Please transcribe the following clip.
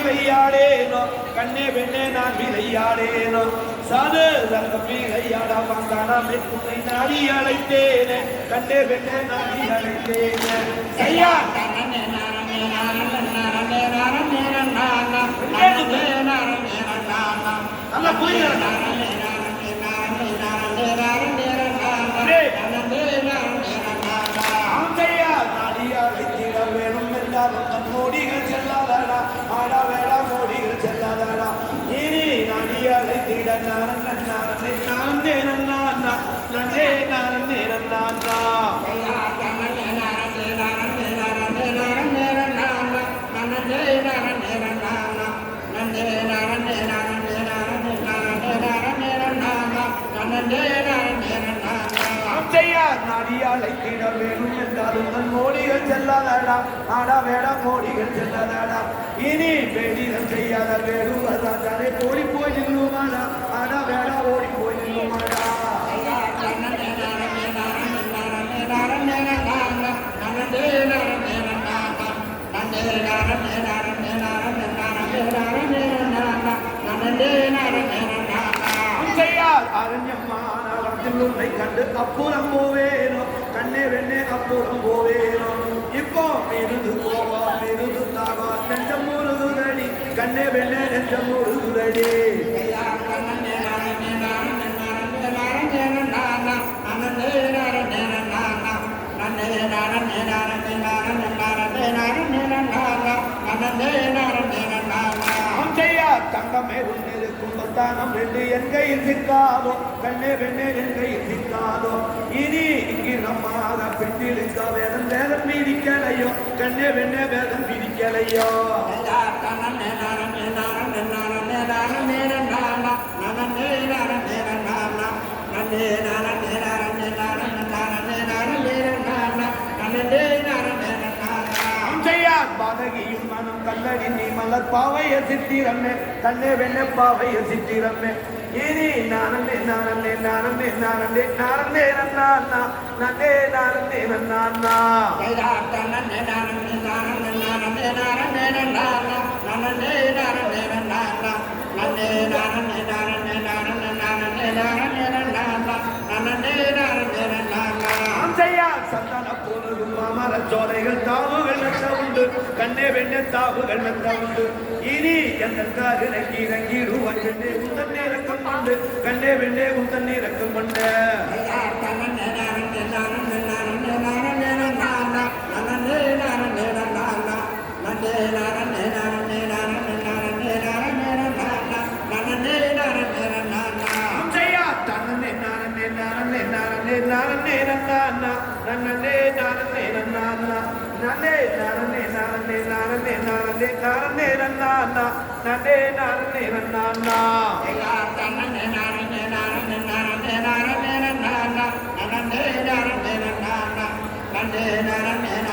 விளையாடேனோ கண்ணே வெண்ணே நான் விளையாடேனோ சாது தங்க விளையாட வாங்கான துணை நாடி அழைத்தேனே கண்ணே வெண்ணே நாடி அழைத்தேனே ஐயா நல்லா புரியுது மோடிகள் செல்லாதடா ஆடா வேடா மோடிகள் செல்லாதடா இனி நடியாலை திட நன்னே நன்னே நாடியாலை திட வேணும் என்றாலும் தன் மோடிகள் செல்லாதடா ஆடா வேடா மோடிகள் செல்லாதடா இனி வேடிகள் செய்யாத வேடுவதாலே ஓடி போய் நில்லுமாடா ஆடா வேடா ஓடி போய் நில்லுமாடா அரண்யமானவர்களை கண்டு அப்புறம் போவேனோ கண்ணே வெண்ணே அப்புறம் போவேனோ இப்போ மெருது போவா மெருது தாவா நெஞ்சம் முருகுதடி கண்ணே வெண்ணே நெஞ்சம் முருகுதடி தங்கமே இருக்கும் தானம் ரெண்டு என் கையில் சிக்காதோ கண்ணே வெண்ணே என் கையில் சிக்காதோ இனி இங்கு நம்மாத பெண்ணிலுக்க வேதம் வேதம் பிடிக்கலையோ கண்ணே வெண்ணே வேதம் பிடிக்கலையோ பாதகியும் மனம் கல்லடி நீ மலர் பாவைய சித்திரமே கண்ணே வெண்ணே பாவைய சித்திரமே இனி நானே நானே நானே நானே நானே நன்னா நன்னே நானே நன்னா சந்தன போனதும் மாமர சோலைகள் தாவுகள் நட்ட உண்டு கண்ணே வெண்ணே தாவுகள் நட்ட உண்டு இனி எந்த காரிறங்கி இறங்கிடுவான் வெண்ணே உந்தன் இறக்கம் கொண்டு கண்ணே வெண்ணே உந்தன் இறக்கம் கொண்ட நன்னே